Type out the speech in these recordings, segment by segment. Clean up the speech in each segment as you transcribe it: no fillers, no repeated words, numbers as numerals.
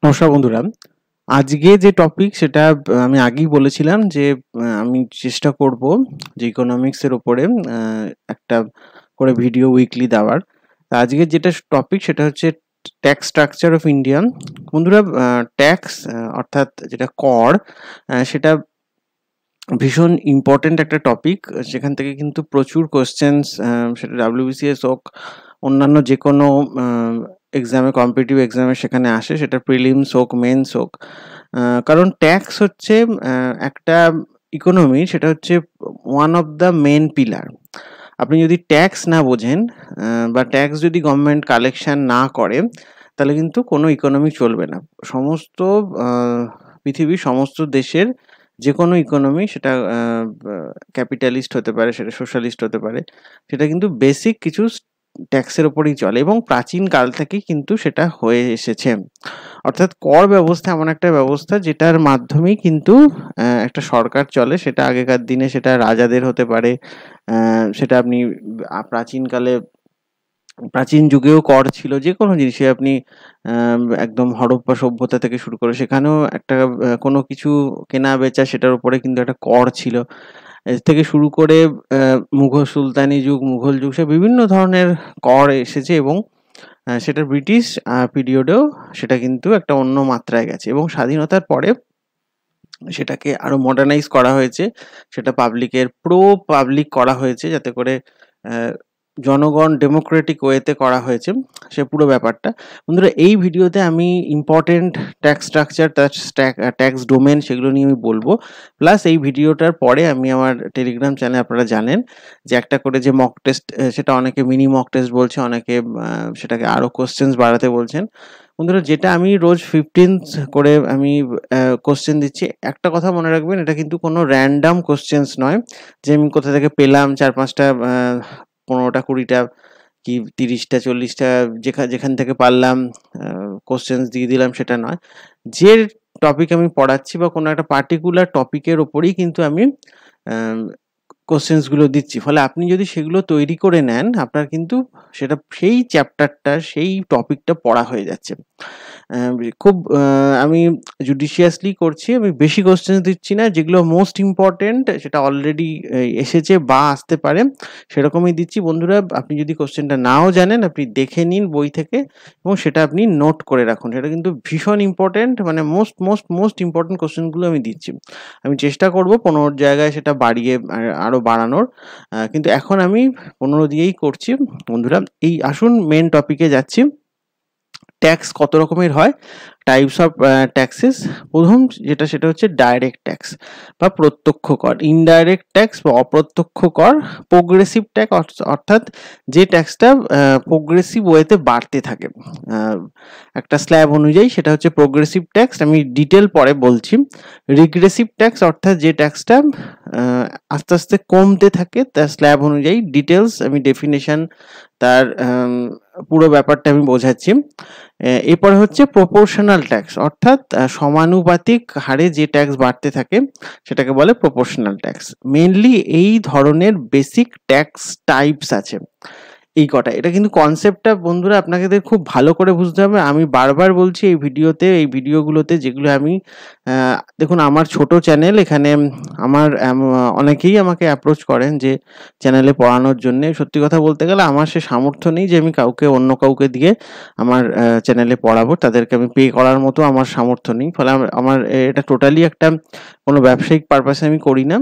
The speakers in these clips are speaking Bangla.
নমস্কার বন্ধুরা, আজকে যে টপিক সেটা আমি আগেই বলেছিলাম যে আমি চেষ্টা করব যে ইকোনমিক্সের উপরে একটা করে ভিডিও উইকলি দেওয়ার। আজকের যেটা টপিক সেটা হচ্ছে ট্যাক্স স্ট্রাকচার অফ ইন্ডিয়া। বন্ধুরা, ট্যাক্স অর্থাৎ যেটা কর, সেটা ভীষণ ইম্পর্টেন্ট একটা টপিক। সেখান থেকে কিন্তু প্রচুর কোশ্চেন্স, সেটা WBCS হোক, অন্যান্য যে কোনো এক্সামে, কম্পিটিটিভ এক্সামে সেখানে আসে, সেটা প্রিলিমস হোক, মেন্স হোক। কারণ ট্যাক্স হচ্ছে একটা ইকোনমি, সেটা হচ্ছে one of the main pillar. আপনি যদি ট্যাক্স না বোঝেন বা ট্যাক্স যদি গভর্নমেন্ট কালেকশন না করে, তাহলে কিন্তু কোনো ইকোনমি চলবে না। সমস্ত পৃথিবীর সমস্ত দেশের যে কোনো ইকোনমি, সেটা ক্যাপিটালিস্ট হতে পারে, সেটা সোশ্যালিস্ট হতে পারে, সেটা কিন্তু বেসিক কিছু ট্যাক্সের ওপরেই চলে এবং প্রাচীন কাল থেকেই কিন্তু সেটা হয়ে এসেছে। অর্থাৎ কর ব্যবস্থা এমন একটা ব্যবস্থা যেটার মাধ্যমেই কিন্তু একটা সরকার চলে। সেটা আগেকার দিনে সেটা রাজাদের হতে পারে, সেটা আপনি প্রাচীনকালে, প্রাচীন যুগেও কর ছিল। যে কোনো জিনিসে আপনি একদম হরপ্পা সভ্যতা থেকে শুরু করে সেখানেও একটা কোনো কিছু কেনা বেচা, সেটার উপরে কিন্তু একটা কর ছিল। এর থেকে শুরু করে মুঘল সুলতানি যুগ, মুঘল যুগ, সে বিভিন্ন ধরনের কর এসেছে এবং সেটা ব্রিটিশ পিরিয়ডেও সেটা কিন্তু একটা অন্য মাত্রায় গেছে এবং স্বাধীনতার পরে সেটাকে আরো মডার্নাইজ করা হয়েছে। সেটা পাবলিক করা হয়েছে, যাতে করে জনগণ ডেমোক্রেটিক ওয়েতে করা হয়েছে সে পুরো ব্যাপারটা। বন্ধুরা, এই ভিডিওতে আমি important tax structure, tax domain, সেগুলো নিয়ে আমি বলবো। প্লাস এই ভিডিওটার পরে আমি আমার টেলিগ্রাম চ্যানেলে, আপনারা জানেন যে একটা করে যে মক টেস্ট, সেটা অনেকে মিনি মক টেস্ট বলছে, অনেকে সেটাকে আরো কোশ্চেন্স বাড়াতে বলছেন। বন্ধুরা, যেটা আমি রোজ 15 করে আমি কোশ্চেন দিচ্ছি, একটা কথা মনে রাখবেন, এটা কিন্তু কোনো র্যান্ডাম কোশ্চেন্স নয় যে আমি কোথা থেকে পেলাম 4-5টা, 15টা, 20টা কি 30টা, 40টা, যেখান থেকে পারলাম কোশ্চেন্স দিয়ে দিলাম, সেটা নয়। যে টপিক আমি পড়াচ্ছি বা কোনো একটা পার্টিকুলার টপিকের ওপরেই কিন্তু আমি কোশ্চেন্সগুলো দিচ্ছি। ফলে আপনি যদি সেগুলো তৈরি করে নেন, আপনার কিন্তু সেটা সেই চ্যাপ্টারটা, সেই টপিকটা পড়া হয়ে যাচ্ছে। খুব আমি জুডিশিয়াসলি করছি, আমি বেশি কোশ্চেন্স দিচ্ছি না। যেগুলো মোস্ট ইম্পর্টেন্ট, সেটা অলরেডি এসেছে বা আসতে পারে, সেরকমই দিচ্ছি। বন্ধুরা, আপনি যদি কোশ্চেনটা নাও জানেন, আপনি দেখে নিন বই থেকে এবং সেটা আপনি নোট করে রাখুন। সেটা কিন্তু ভীষণ ইম্পর্টেন্ট, মানে মোস্ট ইম্পর্টেন্ট কোশ্চেনগুলো আমি দিচ্ছি। আমি চেষ্টা করব 15 জায়গায় সেটা বাড়িয়ে আরো বাড়ানোর, কিন্তু এখন আমি 15 দিয়েই করছি। বন্ধুরা, এই আসুন মেন টপিকে যাচ্ছি। ট্যাক্স কত রকমের হয়, টাইপস অফ ট্যাক্সেস। প্রথম যেটা, সেটা হচ্ছে ডাইরেক্ট ট্যাক্স বা প্রত্যক্ষ কর, ইনডাইরেক্ট ট্যাক্স বা অপ্রত্যক্ষ কর, প্রোগ্রেসিভ ট্যাক্স অর্থাৎ যে ট্যাক্সটা প্রোগ্রেসিভ ওয়েতে বাড়তে থাকে একটা স্ল্যাব অনুযায়ী, সেটা হচ্ছে প্রোগ্রেসিভ ট্যাক্স। আমি ডিটেল পরে বলছি। রিগ্রেসিভ ট্যাক্স অর্থাৎ যে ট্যাক্সটা আস্তে আস্তে কমতে থাকে তার স্ল্যাব অনুযায়ী। ডিটেলস আমি ডেফিনেশন, তার পুরো ব্যাপারটা আমি বোঝাচ্ছি। এরপরে হচ্ছে প্রপোর্শনাল ট্যাক্স, অর্থাৎ সমানুপাতিক হারে যে ট্যাক্স বাড়তে থাকে সেটাকে বলে প্রপোর্শনাল ট্যাক্স। মেইনলি এই ধরনের বেসিক ট্যাক্স টাইপস আছে এই কটা। এটা কিন্তু কনসেপ্টটা বন্ধুরা আপনাদের খুব ভালো করে বুঝতে হবে। আমি বারবার বলছি এই ভিডিওগুলোতে, যেগুলো আমি দেখুন, আমার ছোট চ্যানেল, এখানে আমার অনেকেই আমাকে অ্যাপ্রোচ করেন যে চ্যানেলে পড়ানোর জন্য। সত্যি কথা বলতে গেলে আমার সে সামর্থ্য নেই যে আমি অন্য কাউকে দিয়ে আমার চ্যানেলে পড়াবো। তাদেরকে আমি পে করার মতো আমার সামর্থ্য নেই। ফলে আমার এটা টোটালি একটা কোনো ব্যবসায়িক পারপাসে আমি করি না,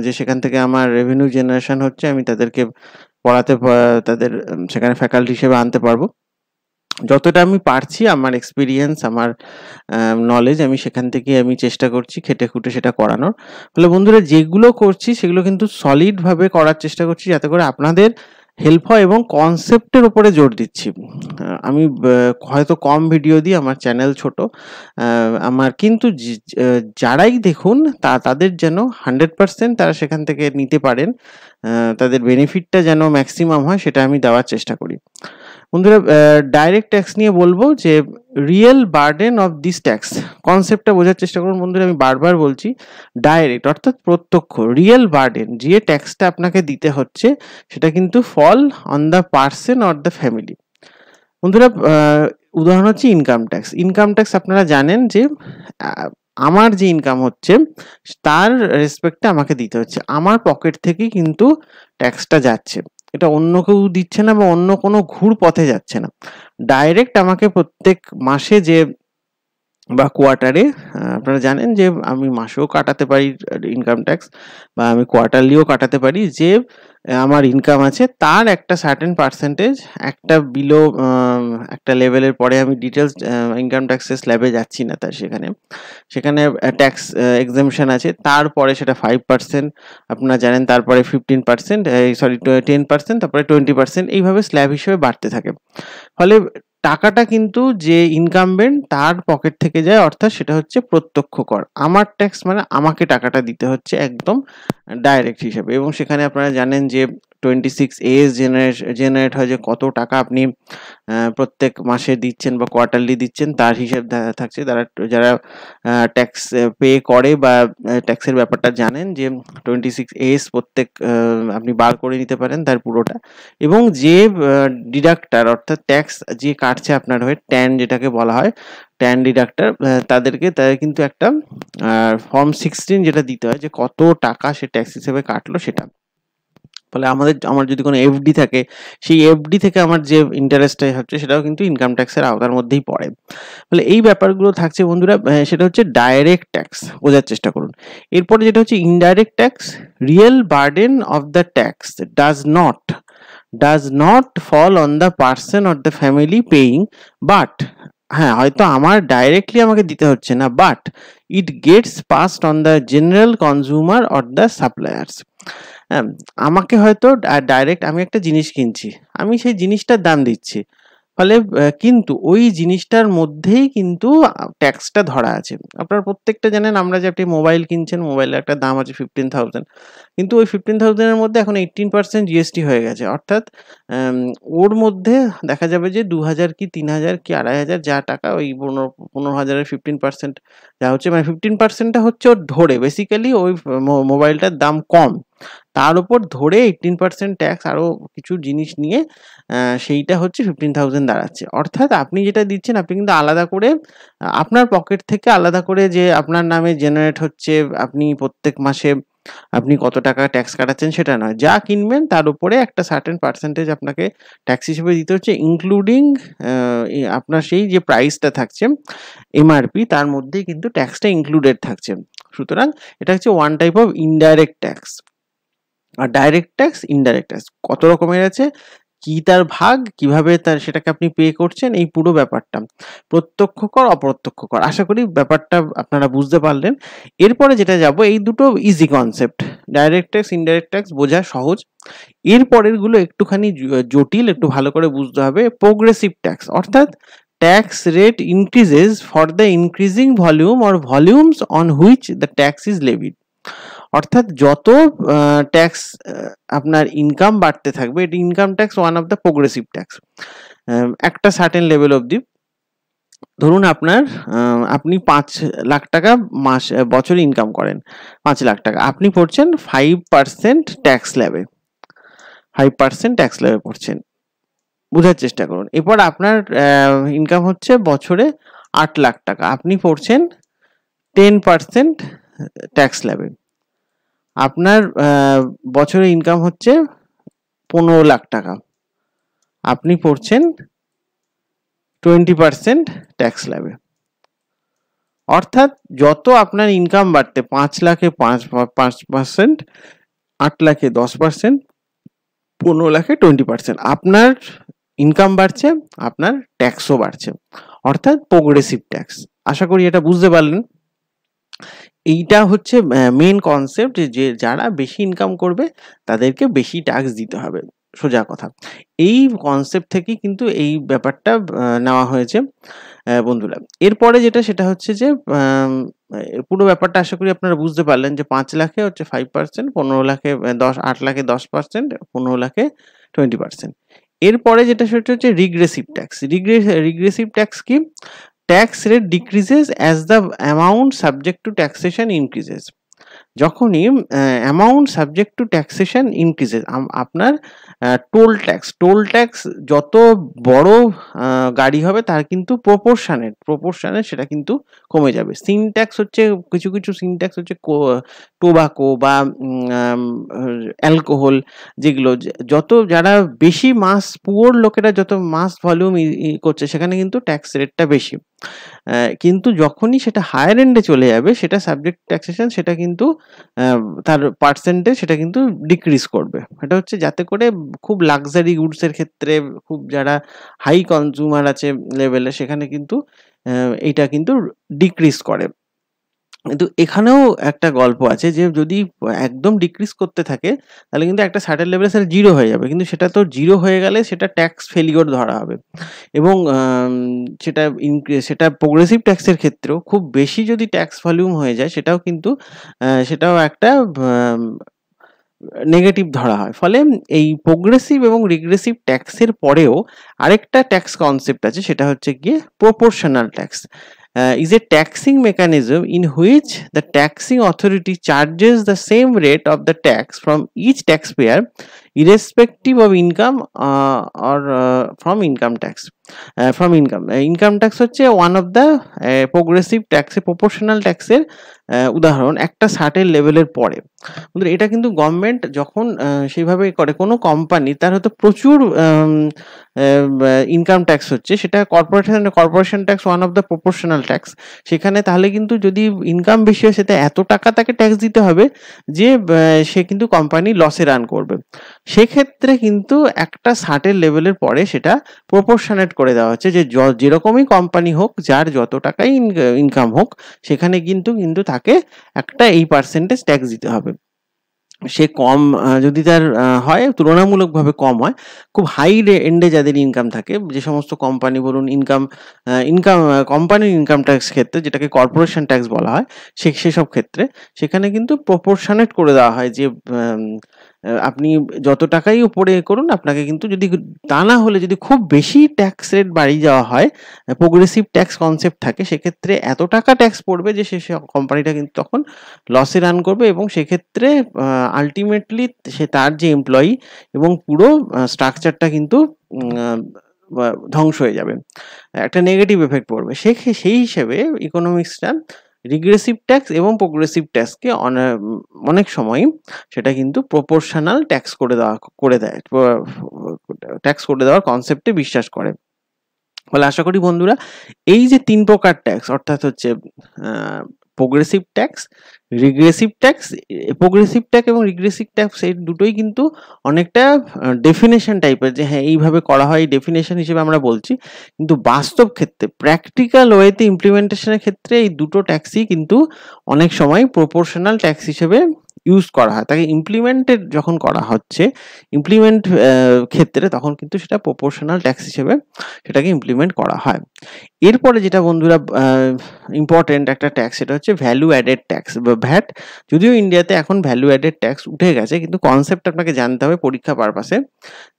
যে সেখান থেকে আমার রেভিনিউ জেনারেশন হচ্ছে, আমি তাদেরকে পড়াতে, তাদের সেখানে ফ্যাকাল্টি হিসেবে আনতে পারবো। যতটা আমি পারছি, আমার এক্সপিরিয়েন্স, আমার নলেজ, আমি সেখান থেকে আমি চেষ্টা করছি খেটে খুঁটে সেটা করানোর। ফলে বন্ধুরা, যেগুলো করছি সেগুলো কিন্তু সলিডভাবে করার চেষ্টা করছি, যাতে করে আপনাদের হেল্প হয়, এবং কনসেপ্টের উপরে জোর দিচ্ছি। আমি হয়তো কম ভিডিও দিই, আমার চ্যানেল ছোট, আমার কিন্তু যারাই দেখুন তাদের যেন 100% তারা সেখান থেকে নিতে পারেন, তাদের বেনিফিটটা যেন ম্যাক্সিমাম হয়, সেটা আমি দেওয়ার চেষ্টা করি। বন্ধুরা, ডাইরেক্ট ট্যাক্স নিয়ে বলবো যে real burden of this tax, কনসেপ্টটা বোঝার চেষ্টা করুন। বন্ধুরা, আমি বারবার বলছি, ডাইরেক্ট অর্থাৎ প্রত্যক্ষ, রিয়েল বার্ডেন যে ট্যাক্সটা আপনাকে দিতে হচ্ছে, সেটা কিন্তু fall on the person or the family. বন্ধুরা, উদাহরণ হচ্ছে ইনকাম ট্যাক্স। ইনকাম ট্যাক্স আপনারা জানেন যে আমার যে ইনকাম হচ্ছে তার রেসপেক্টে আমাকে দিতে হচ্ছে, আমার পকেট থেকে কিন্তু ট্যাক্সটা যাচ্ছে, এটা অন্য কেউ দিচ্ছে না বা অন্য কোনো ঘুর পথে যাচ্ছে না, ডাইরেক্ট আমাকে প্রত্যেক মাসে যে বা কোয়ার্টারে, আপনারা জানেন যে আমি মাসেও কাটাতে পারি ইনকাম ট্যাক্স বা আমি কোয়ার্টারলিও কাটাতে পারি, যে আমার ইনকাম আছে তার একটা সার্টেন পার্সেন্টেজ একটা বিলো একটা লেভেলের পরে, আমি ডিটেলস ইনকাম ট্যাক্সের স্ল্যাবে যাচ্ছি না, তার সেখানে ট্যাক্স এক্সেমশন আছে, তারপরে সেটা 5%, আপনারা জানেন, তারপরে 15%, সরি 10%, তারপরে 20%, এইভাবে স্ল্যাব হিসেবে বাড়তে থাকে। ফলে টাকাটা কিন্তু যে ইনকামবেন্ট তার পকেট থেকে যায়, অর্থাৎ সেটা হচ্ছে প্রত্যক্ষ কর। আমার ট্যাক্স মানে আমাকে টাকাটা দিতে হচ্ছে একদম ডাইরেক্ট হিসেবে, এবং সেখানে আপনারা জানেন যে 26 জেনারেট হয়, যে কত টাকা আপনি প্রত্যেক মাসে দিচ্ছেন বা কোয়ার্টারলি দিচ্ছেন তার হিসেব থাকছে। যারা ট্যাক্স পে করে বা ট্যাক্সের ব্যাপারটা জানেন, যে 26 প্রত্যেক আপনি বার করে নিতে পারেন তার পুরোটা, এবং যে ডিডাক্টার অর্থাৎ ট্যাক্স যে কাটছে আপনার হয়ে, ট্যান যেটাকে বলা হয়, ট্যান ডিডাক্টার, তাদের কিন্তু একটা ফর্ম 16 যেটা দিতে হয়, যে কত টাকা সে ট্যাক্স হিসেবে কাটলো সেটা। ফলে আমার যদি কোনো এফডি থাকে, সেই এফডি থেকে আমার যে ইন্টারেস্টটা হচ্ছে সেটাও কিন্তু ইনকাম ট্যাক্সের আওতার মধ্যেই পড়ে। ফলে এই ব্যাপারগুলো থাকছে বন্ধুরা, সেটা হচ্ছে ডাইরেক্ট ট্যাক্স, বোঝার চেষ্টা করুন। এরপরে যেটা হচ্ছে indirect tax, real burden of the tax does not fall on the person or the family paying, but, হ্যাঁ হয়তো আমার ডাইরেক্টলি আমাকে দিতে হচ্ছে না, but it gets passed on the general consumer or the suppliers. হ্যাঁ, আমাকে হয়তো ডাইরেক্ট আমি একটা জিনিস কিনছি, আমি সেই জিনিসটার দাম দিচ্ছি, ফলে কিন্তু ওই জিনিসটার মধ্যেই কিন্তু ট্যাক্সটা ধরা আছে। আপনারা প্রত্যেকটা জানেন, আমরা যে একটি মোবাইল কিনছেন, মোবাইলের একটা দাম আছে 15,000, কিন্তু ওই 15,000 এর মধ্যে এখন 18% জিএসটি হয়ে গেছে, অর্থাৎ ওর মধ্যে দেখা যাবে যে 2,000 কি 3,000 কি 2,500 যা টাকা, ওই 15,000-এর 15% যা হচ্ছে, মানে 15%টা হচ্ছে ওর ধরে, বেসিক্যালি ওই মোবাইলটার দাম কম, তার উপর ধরে 18% ট্যাক্স আরো কিছু জিনিস নিয়ে সেইটা হচ্ছে 15,000 দাঁড়াচ্ছে। অর্থাৎ আপনি যেটা দিচ্ছেন, আপনি কিন্তু আলাদা করে আপনার পকেট থেকে আলাদা করে যে আপনার নামে জেনারেট হচ্ছে, আপনি প্রত্যেক মাসে আপনি কত টাকা ট্যাক্স কাটাচ্ছেন সেটা নয়, যা কিনবেন তার উপরে একটা সার্টেন পার্সেন্টেজ আপনাকে ট্যাক্স হিসেবে দিতে হচ্ছে, ইনক্লুডিং আপনার সেই যে প্রাইসটা থাকছে এমআরপি, তার মধ্যেই কিন্তু ট্যাক্সটা ইনক্লুডেড থাকছে। সুতরাং এটা হচ্ছে one type of indirect tax. আর ডাইরেক্ট ট্যাক্স, ইনডাইরেক্ট ট্যাক্স কত রকমের আছে, কি তার ভাগ, কিভাবে তার সেটাকে আপনি পে করছেন, এই পুরো ব্যাপারটা, প্রত্যক্ষ কর অপ্রত্যক্ষ কর, আশা করি ব্যাপারটা আপনারা বুঝতে পারলেন। এরপরে যেটা যাব, এই দুটো easy concept, direct tax indirect tax বোঝা সহজ, এরপরের গুলো একটুখানি জটিল, একটু ভালো করে বুঝতে হবে। প্রোগ্রেসিভ ট্যাক্স, অর্থাৎ tax rate increases for the increasing volume or volumes on which the tax is levied. অর্থাৎ যত ট্যাক্স আপনার ইনকাম বাড়তে থাকবে, এটি income tax one of the progressive tax, একটা সার্টেন লেভেল অবধি। ধরুন আপনি 5 লাখ টাকা বছরে ইনকাম করেন, 5 লাখ টাকা, আপনি পড়ছেন 5% ট্যাক্স স্ল্যাবে, 5% ট্যাক্স স্ল্যাবে পড়ছেন, বোঝার চেষ্টা করুন। এরপর আপনার ইনকাম হচ্ছে বছরে 8 লাখ টাকা, আপনি পড়ছেন 10% ট্যাক্স স্ল্যাবে। আপনার বছরে ইনকাম হচ্ছে 15 লাখ টাকা, আপনি পড়ছেন 20% ট্যাক্স স্ল্যাবে। অর্থাৎ যত আপনার ইনকাম বাড়তে, 5 লাখে 5%, 8 লাখে 10%, 15 লাখে 20%, আপনার ইনকাম বাড়ছে, আপনার ট্যাক্সও বাড়ছে, অর্থাৎ প্রোগ্রেসিভ ট্যাক্স। আশা করি এটা বুঝতে পারলেন। এইটা হচ্ছে মেন কনসেপ্ট, যে যারা বেশি ইনকাম করবে তাদেরকে বেশি ট্যাক্স দিতে হবে, সোজা কথা। এই কনসেপ্ট থেকেই কিন্তু এই ব্যাপারটা নেওয়া হয়েছে বন্ধুরা। এরপরে যেটা, সেটা হচ্ছে যে পুরো ব্যাপারটা আশা করি আপনারা বুঝতে পারলেন, যে 5 লাখে হচ্ছে 5%, 15 লাখে 8 লাখে 10%, 15 লাখে 20%। এরপরে যেটা, সেটা হচ্ছে রিগ্রেসিভ ট্যাক্স। রিগ্রেসিভ ট্যাক্স কি? Tax rate decreases as the amount subject to taxation increases. যখনই amount subject to taxation increases, আপনার টোল ট্যাক্স যত বড় গাড়ি হবে তার কিন্তু প্রপোর্শনেট সেটা কিন্তু কমে যাবে। সিন ট্যাক্স হচ্ছে কিছু সিন ট্যাক্স হচ্ছে টোবাকো বা অ্যালকোহল, যেগুলো যত যারা বেশি মাস পুওর লোকেরা যত মাস ভলিউম করছে সেখানে কিন্তু ট্যাক্স রেটটা বেশি। কিন্তু যখনই সেটা হায়ার এন্ডে চলে যাবে সেটা সাবজেক্ট ট্যাক্সেশন সেটা কিন্তু তার পার্সেন্টেজ সেটা কিন্তু ডিক্রিজ করবে। এটা হচ্ছে যাতে করে খুব লাক্সারি গুডসের ক্ষেত্রে খুব যারা হাই কনজিউমার আছে লেভেলে সেখানে কিন্তু এইটা কিন্তু ডিক্রিজ করে। কিন্তু এখানেও একটা গল্প আছে যে যদি একদম ডিক্রিজ করতে থাকে তাহলে কিন্তু একটা সার্টেন লেভেলে সেটা জিরো হয়ে যাবে, কিন্তু সেটা তো জিরো হয়ে গেলে সেটা ট্যাক্স ফেলিওর ধরা হবে। এবং সেটা প্রোগ্রেসিভ ট্যাক্সের ক্ষেত্রেও খুব বেশি যদি ট্যাক্স ভলিউম হয়ে যায় সেটাও কিন্তু সেটাও একটা নেগেটিভ ধরা হয়। ফলে এই প্রোগ্রেসিভ এবং রিগ্রেসিভ ট্যাক্সের পরেও আরেকটা ট্যাক্স কনসেপ্ট আছে, সেটা হচ্ছে গিয়ে proportional tax. Is a taxing mechanism in which the taxing authority charges the same rate of the tax from each taxpayer irrespective of income or from income tax. Income tax হচ্ছে ওয়ান অফ দ্য প্রোগ্রেসিভ ট্যাক্সে প্রপোর্শনাল ট্যাক্সের উদাহরণ একটা সার্টেন লেভেলের পরে। এটা কিন্তু গভর্নমেন্ট যখন সেইভাবে করে, কোনো কোম্পানি তার হয়তো প্রচুর ইনকাম ট্যাক্স হচ্ছে, সেটা corporation tax one of the proportional tax, সেখানে তাহলে কিন্তু যদি ইনকাম বেশি হয় সেটা এত টাকা তাকে ট্যাক্স দিতে হবে যে সে কিন্তু কোম্পানি লসে রান করবে। সেক্ষেত্রে কিন্তু একটা সার্টেন লেভেলের পরে সেটা প্রপোর্শনেট করে দেওয়া হচ্ছে যে যেরকমই কোম্পানি হোক, যার যত টাকাই ইনকাম হোক, সেখানে কিন্তু তাকে একটা এই পার্সেন্টেজ ট্যাক্স দিতে হবে। সে কম যদি তার হয়, তুলনামূলকভাবে কম হয়, খুব হাই এন্ডে যাদের ইনকাম থাকে, যে সমস্ত কোম্পানি বলুন ইনকাম কোম্পানির ইনকাম ট্যাক্স ক্ষেত্রে যেটাকে কর্পোরেশন ট্যাক্স বলা হয়, সেসব ক্ষেত্রে সেখানে কিন্তু প্রপোর্শনেট করে দেওয়া হয় যে আপনি যত টাকাই উপরে করুন আপনাকে কিন্তু, যদি তা না হলে যদি খুব বেশি ট্যাক্স রেট বাড়িয়ে যাওয়া হয়, প্রোগ্রেসিভ ট্যাক্স কনসেপ্ট থাকে, সেক্ষেত্রে এত টাকা ট্যাক্স পড়বে যে সে কোম্পানিটা কিন্তু তখন লসে রান করবে এবং সেক্ষেত্রে আলটিমেটলি সে তার যে এমপ্লয়ি এবং পুরো স্ট্রাকচারটা কিন্তু ধ্বংস হয়ে যাবে, একটা নেগেটিভ এফেক্ট পড়বে। সেই হিসেবে ইকোনমিক্সটা রিগ্রেসিভ ট্যাক্স এবং প্রোগ্রেসিভ ট্যাক্সকে অনেক সময় সেটা কিন্তু প্রপোর্শনাল ট্যাক্স ট্যাক্স করে দেওয়ার কনসেপ্টে বিশ্বাস করে। বলে আশা করি বন্ধুরা এই যে 3 প্রকার ট্যাক্স, অর্থাৎ হচ্ছে progressive tax, regressive tax, progressive tax এবং রিগ্রেসিভ ট্যাক্স, এই দুটোই কিন্তু অনেকটা ডেফিনেশন টাইপের, যে হ্যাঁ এইভাবে করা হয়, ডেফিনেশন হিসেবে আমরা বলছি, কিন্তু বাস্তব ক্ষেত্রে প্র্যাকটিক্যাল ওয়েতে ইমপ্লিমেন্টেশনের ক্ষেত্রে এই দুটো ট্যাক্সই কিন্তু অনেক সময় প্রপোর্শনাল ট্যাক্স হিসেবে ইউজ করা হয়। তাকে ইমপ্লিমেন্টেড যখন করা হচ্ছে ক্ষেত্রে, তখন কিন্তু সেটা প্রপোর্শনাল ট্যাক্স হিসেবে সেটাকে ইমপ্লিমেন্ট করা হয়। এরপরে যেটা বন্ধুরা ইম্পর্টেন্ট একটা ট্যাক্স, সেটা হচ্ছে ভ্যালু অ্যাডেড ট্যাক্স বা ভ্যাট। যদিও ইন্ডিয়াতে এখন ভ্যালু অ্যাডেড ট্যাক্স উঠে গেছে, কিন্তু কনসেপ্ট আপনাকে জানতে হবে পরীক্ষা পারপাসে।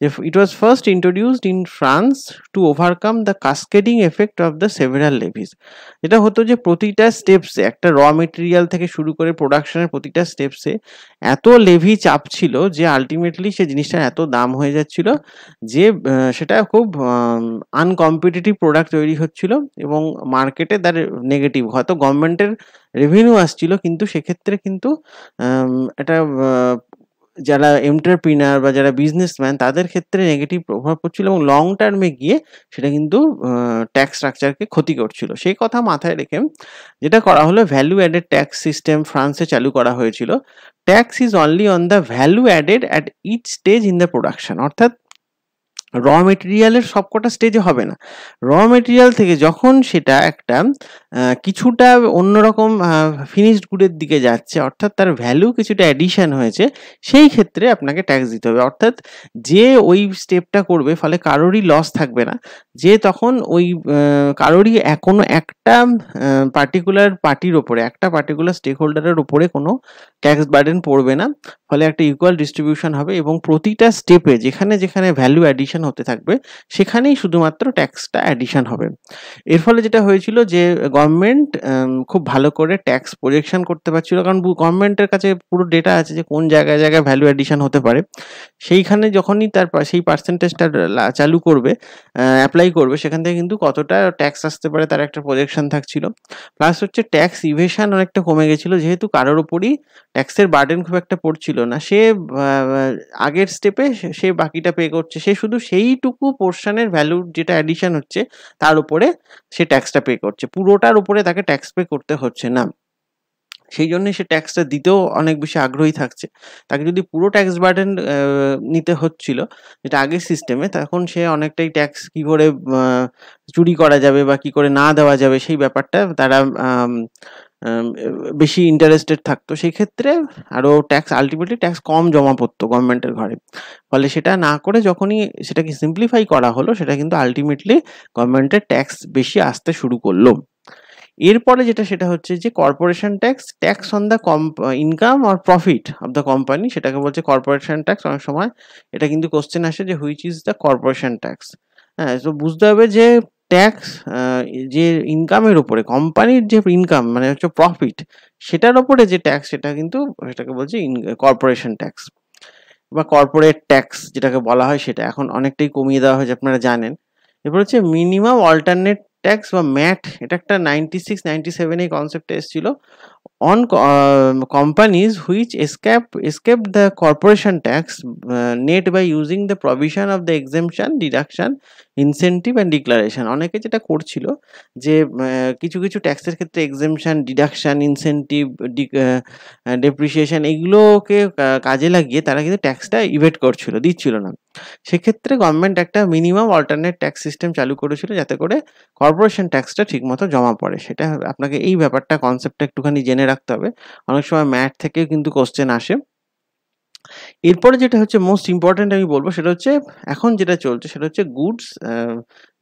যে it was first introduced in France to overcome the cascading effect of the several levies. যেটা হতো যে প্রতিটা স্টেপসে, একটা র মেটেরিয়াল থেকে শুরু করে প্রোডাকশনের প্রতিটা স্টেপসে এত লেভি চাপ ছিল যে আলটিমেটলি সে জিনিসটার এত দাম হয়ে যাচ্ছিল যে সেটা খুব আনকম্পিটিটিভ প্রোডাক্ট তৈরি হচ্ছিল এবং মার্কেটে তার নেগেটিভ, হয়তো গভর্নমেন্টের রেভিনিউ আসছিল, কিন্তু সেক্ষেত্রে কিন্তু এটা যারা এন্টারপ্রিনার বা যারা বিজনেসম্যান তাদের ক্ষেত্রে নেগেটিভ প্রভাব পড়ছিল এবং লং টার্মে গিয়ে সেটা কিন্তু ট্যাক্স স্ট্রাকচারকে ক্ষতি করছিল। সেই কথা মাথায় রেখে যেটা করা হলো, ভ্যালু অ্যাডেড ট্যাক্স সিস্টেম ফ্রান্সে চালু করা হয়েছিল। Tax is only on the value added at each stage in the production, অর্থাৎ র মেটেরিয়ালের সবকটা স্টেজে হবে না। র মেটেরিয়াল থেকে যখন সেটা একটা কিছুটা অন্যরকম ফিনিশড গুডের দিকে যাচ্ছে, অর্থাৎ তার ভ্যালু কিছুটা অ্যাডিশন হয়েছে, সেই ক্ষেত্রে আপনাকে ট্যাক্স দিতে হবে। অর্থাৎ যে ওই স্টেপটা করবে ফলে কারোরই লস থাকবে না, যে তখন ওই কারোরই কোনো একটা পার্টিকুলার পার্টির ওপরে, একটা পার্টিকুলার স্টেক হোল্ডারের ওপরে কোনো ট্যাক্স বার্ডেন পড়বে না। ফলে ফলে একটা ইকুয়াল ডিস্ট্রিবিউশন হবে এবং প্রতিটা স্টেপে যেখানে যেখানে ভ্যালু অ্যাডিশন হতে থাকবে সেখানেই শুধুমাত্র ট্যাক্সটা অ্যাডিশন হবে। এর ফলে যেটা হয়েছিল যে গভর্নমেন্ট খুব ভালো করে ট্যাক্স প্রজেকশন করতে পারছিল, কারণ গভর্নমেন্টের কাছে পুরো ডেটা আছে যে কোন জায়গায় জায়গায় ভ্যালু অ্যাডিশন হতে পারে। সেইখানে যখনই তার সেই পার্সেন্টেজটা চালু করবে, অ্যাপ্লাই করবে, সেখান থেকে কিন্তু কতটা ট্যাক্স আসতে পারে তার একটা প্রজেকশন থাকছিল। প্লাস হচ্ছে ট্যাক্স ইভেশন অনেকটা কমে গেছিল, যেহেতু কারোর ওপরই ট্যাক্সের বার্ডেন খুব একটা পড়ছিল না। সে আগের স্টেপে সে বাকিটা পে করছে, সে শুধু সেইটুকু পোর্শনের ভ্যালু যেটা অ্যাডিশন হচ্ছে তার উপরে সে ট্যাক্সটা পে করছে, পুরোটার উপরে তাকে ট্যাক্স পে করতে হচ্ছে না। সেই জন্য সে ট্যাক্সটা দিতেও অনেক বেশি আগ্রহী থাকছে। তাকে যদি পুরো ট্যাক্স বার্ডেন নিতে হচ্ছিল যেটা আগের সিস্টেমে, তখন সে অনেকটাই ট্যাক্স কি করে চুরি করা যাবে বা কি করে না দেওয়া যাবে সেই ব্যাপারটা তারা বেশি ইন্টারেস্টেড থাকতো। সেই ক্ষেত্রে আরও আলটিমেটলি ট্যাক্স কম জমা পড়তো গভর্নমেন্টের ঘরে। ফলে সেটা না করে যখনই সেটাকে সিম্পলিফাই করা হলো, সেটা কিন্তু আলটিমেটলি গভর্নমেন্টের ট্যাক্স বেশি আসতে শুরু করলো। এরপরে সেটা হচ্ছে যে corporation tax on the income or profit of the company, সেটাকে বলছে কর্পোরেশন ট্যাক্স। অনেক সময় এটা কিন্তু কোশ্চেন আসে যে which is the corporation tax. হ্যাঁ, তো বুঝতে হবে যে ট্যাক্স যে ইনকামের উপরে, কোম্পানির যে ইনকাম মানে হচ্ছে প্রফিট, সেটার উপরে যে ট্যাক্স সেটা কিন্তু সেটাকে বলছে কর্পোরেশন ট্যাক্স বা কর্পোরেট ট্যাক্স যেটাকে বলা হয়, সেটা এখন অনেকটাই কমিয়ে দেওয়া হয়েছে, আপনারা জানেন। এরপর হচ্ছে মিনিমাম অল্টারনেট ট্যাক্স বা ম্যাট, এটা একটা 96-97 এই কনসেপ্টে এসেছিল। on companies which escape the corporation tax net by using the provision of the exemption, deduction, incentive and declaration. অনেকে যেটা করছিল যে কিছু কিছু ট্যাক্সের ক্ষেত্রে এক্সেমশন, ডিডাকশন, ইনসেন্টিভ, ডেপ্রিসিয়েশন এগুলোকে কাজে লাগিয়ে তারা কিন্তু ট্যাক্সটা ইভেট করছিল, দিচ্ছিল না। সেক্ষেত্রে গভর্নমেন্ট একটা মিনিমাম অল্টারনেট ট্যাক্স সিস্টেম চালু করেছিল যাতে করে কর্পোরেশন ট্যাক্সটা ঠিকমতো জমা পড়ে। সেটা আপনাকে এই ব্যাপারটা কনসেপ্টটা একটুখানি জেনে রাখতে হবে। অনেক সময় ম্যাথ থেকেও কিন্তু কোশ্চেন আসে। এরপরে যেটা হচ্ছে মোস্ট ইম্পর্টেন্ট আমি বলবো, সেটা হচ্ছে এখন যেটা চলছে সেটা হচ্ছে goods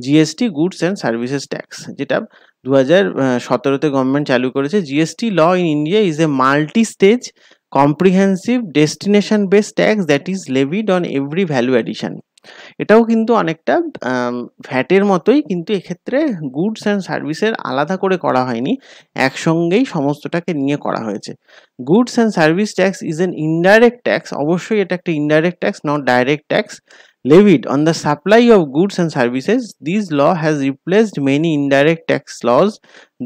GST, goods and services tax, যেটা 2017-তে গভর্নমেন্ট চালু করেছে। GST law in India is a multi stage comprehensive destination based tax that is levied on every value addition. এটাও কিন্তু অনেকটা ভ্যাটের মতোই, কিন্তু এক্ষেত্রে গুডস অ্যান্ড সার্ভিসের আলাদা করে করা হয়নি, একসঙ্গেই সমস্তটাকে নিয়ে করা হয়েছে। Goods and service tax is an indirect tax, অবশ্যই এটা একটা indirect tax, not direct tax, levied on the supply of goods and services. This law has replaced many indirect tax laws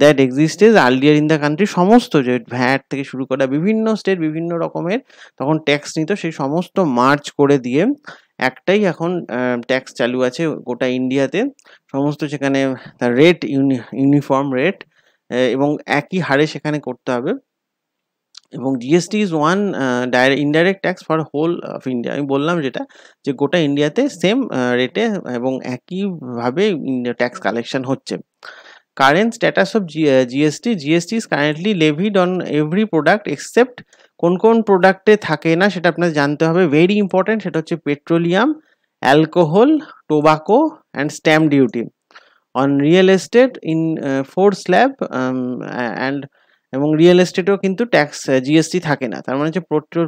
that existed earlier in the country. সমস্ত যে ভ্যাট থেকে শুরু করা বিভিন্ন স্টেট বিভিন্ন রকমের তখন ট্যাক্স নিত, সেই সমস্ত মার্চ করে দিয়ে একটাই এখন ট্যাক্স চালু আছে গোটা ইন্ডিয়াতে। সমস্ত সেখানে তার রেট ইউনিফর্ম রেট এবং একই হারে সেখানে করতে হবে। এবং GST is one indirect tax for whole of India. আমি বললাম যেটা যে গোটা ইন্ডিয়াতে সেম রেটে এবং একইভাবে ট্যাক্স কালেকশন হচ্ছে। Current status of GST is currently levied on every product except কোন কোন প্রোডাক্টে থাকে না সেটা আপনার জানতে হবে, ভেরি ইম্পর্টেন্ট। সেটা হচ্ছে petroleum, alcohol, tobacco and stamp duty. On real estate in 4 slab and এবং রিয়েল এস্টেটেও কিন্তু ট্যাক্স জিএসটি থাকে না। তার মানে হচ্ছে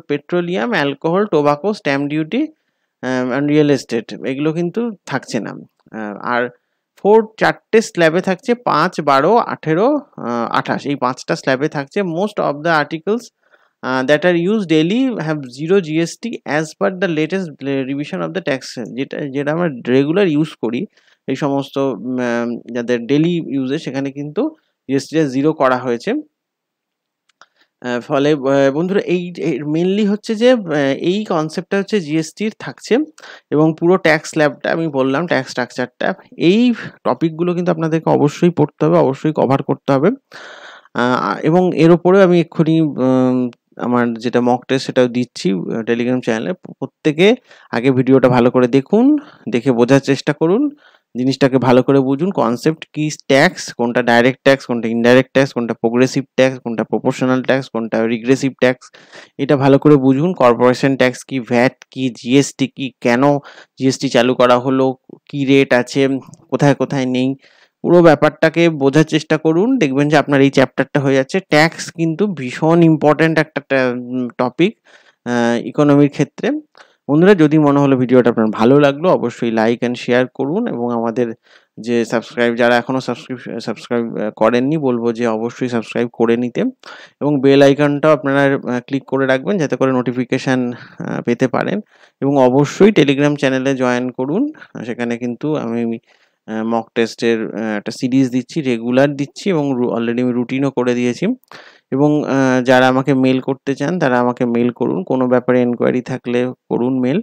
petroleum, alcohol, tobacco, stamp duty and real estate এগুলো কিন্তু থাকছে না। আর 4 স্ল্যাবে থাকছে 5, 12, 18, 28, এই 5টা স্ল্যাবে থাকছে। Most of the articles that are used daily have zero GST as per the latest revision of the tax, যেটা আমরা রেগুলার ইউজ করি এই সমস্ত যাদের ডেলি ইউজে, সেখানে কিন্তু জিএসটিটা জিরো করা হয়েছে। ফলে বন্ধুরা এই মেনলি হচ্ছে যে এই কনসেপ্টটা হচ্ছে জিএসটির থাকছে এবং পুরো ট্যাক্স স্ল্যাবটা আমি বললাম, ট্যাক্স স্ট্রাকচারটা, এই টপিকগুলো কিন্তু আপনাদেরকে অবশ্যই পড়তে হবে, অবশ্যই কভার করতে হবে। এবং এর ওপরেও আমি এক্ষুনি আমার যেটা মক টেস্ট সেটাও দিচ্ছি টেলিগ্রাম চ্যানেলে। প্রত্যেকে আগে ভিডিওটা ভালো করে দেখুন, দেখে বোঝার চেষ্টা করুন, জিনিসটাকে ভালো করে বুঝুন। কনসেপ্ট কি, ট্যাক্স কোনটা ডাইরেক্ট ট্যাক্স, কোনটা ইনডাইরেক্ট ট্যাক্স, কোনটা প্রোগ্রেসিভ ট্যাক্স, কোনটা প্রপোর্শনাল ট্যাক্স, কোনটা রিগ্রেসিভ ট্যাক্স, এটা ভালো করে বুঝুন। কর্পোরেশন ট্যাক্স কি, ভ্যাট কি, জিএসটি কি, কেন জিএসটি চালু করা হলো, কি রেট আছে, কোথায় কোথায় নেই, পুরো ব্যাপারটাকে বোঝার চেষ্টা করুন। দেখবেন যে আপনার এই চ্যাপ্টারটা হয়ে যাচ্ছে। ট্যাক্স কিন্তু ভীষণ ইম্পর্ট্যান্ট একটা টপিক, ইকোনমির ক্ষেত্রে। বন্ধুরা, যদি মনে হলো ভিডিওটা আপনার ভালো লাগলো, অবশ্যই লাইক অ্যান্ড শেয়ার করুন, এবং আমাদের যে যারা এখনো সাবস্ক্রাইব করেননি, বলবো যে অবশ্যই সাবস্ক্রাইব করে নিতে, এবং বেল আইকনটাও আপনারা ক্লিক করে রাখবেন যাতে করে নোটিফিকেশান পেতে পারেন, এবং অবশ্যই টেলিগ্রাম চ্যানেলে জয়েন করুন। সেখানে কিন্তু আমি মক টেস্টের একটা সিরিজ দিচ্ছি, রেগুলার দিচ্ছি, এবং অলরেডি আমি রুটিনও করে দিয়েছি। এবং যারা আমাকে মেল করতে চান তারা আমাকে মেল করুন, কোনো ব্যাপারে এনকোয়ারি থাকলে করুন মেল।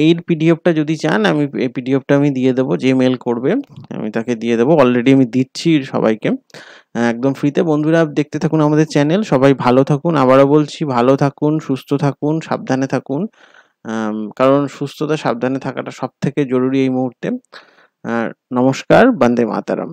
এর পিডিএফটা যদি চান, এই পিডিএফটা আমি দিয়ে দেবো, যে মেল করবে আমি তাকে দিয়ে দেবো, অলরেডি আমি দিচ্ছি সবাইকে একদম ফ্রিতে। বন্ধুরা, দেখতে থাকুন আমাদের চ্যানেল, সবাই ভালো থাকুন, আবারও বলছি ভালো থাকুন, সুস্থ থাকুন, সাবধানে থাকুন, কারণ সুস্থতা সাবধানে থাকাটা সব থেকে জরুরি এই মুহূর্তে। নমস্কার, বন্দে মাতরম।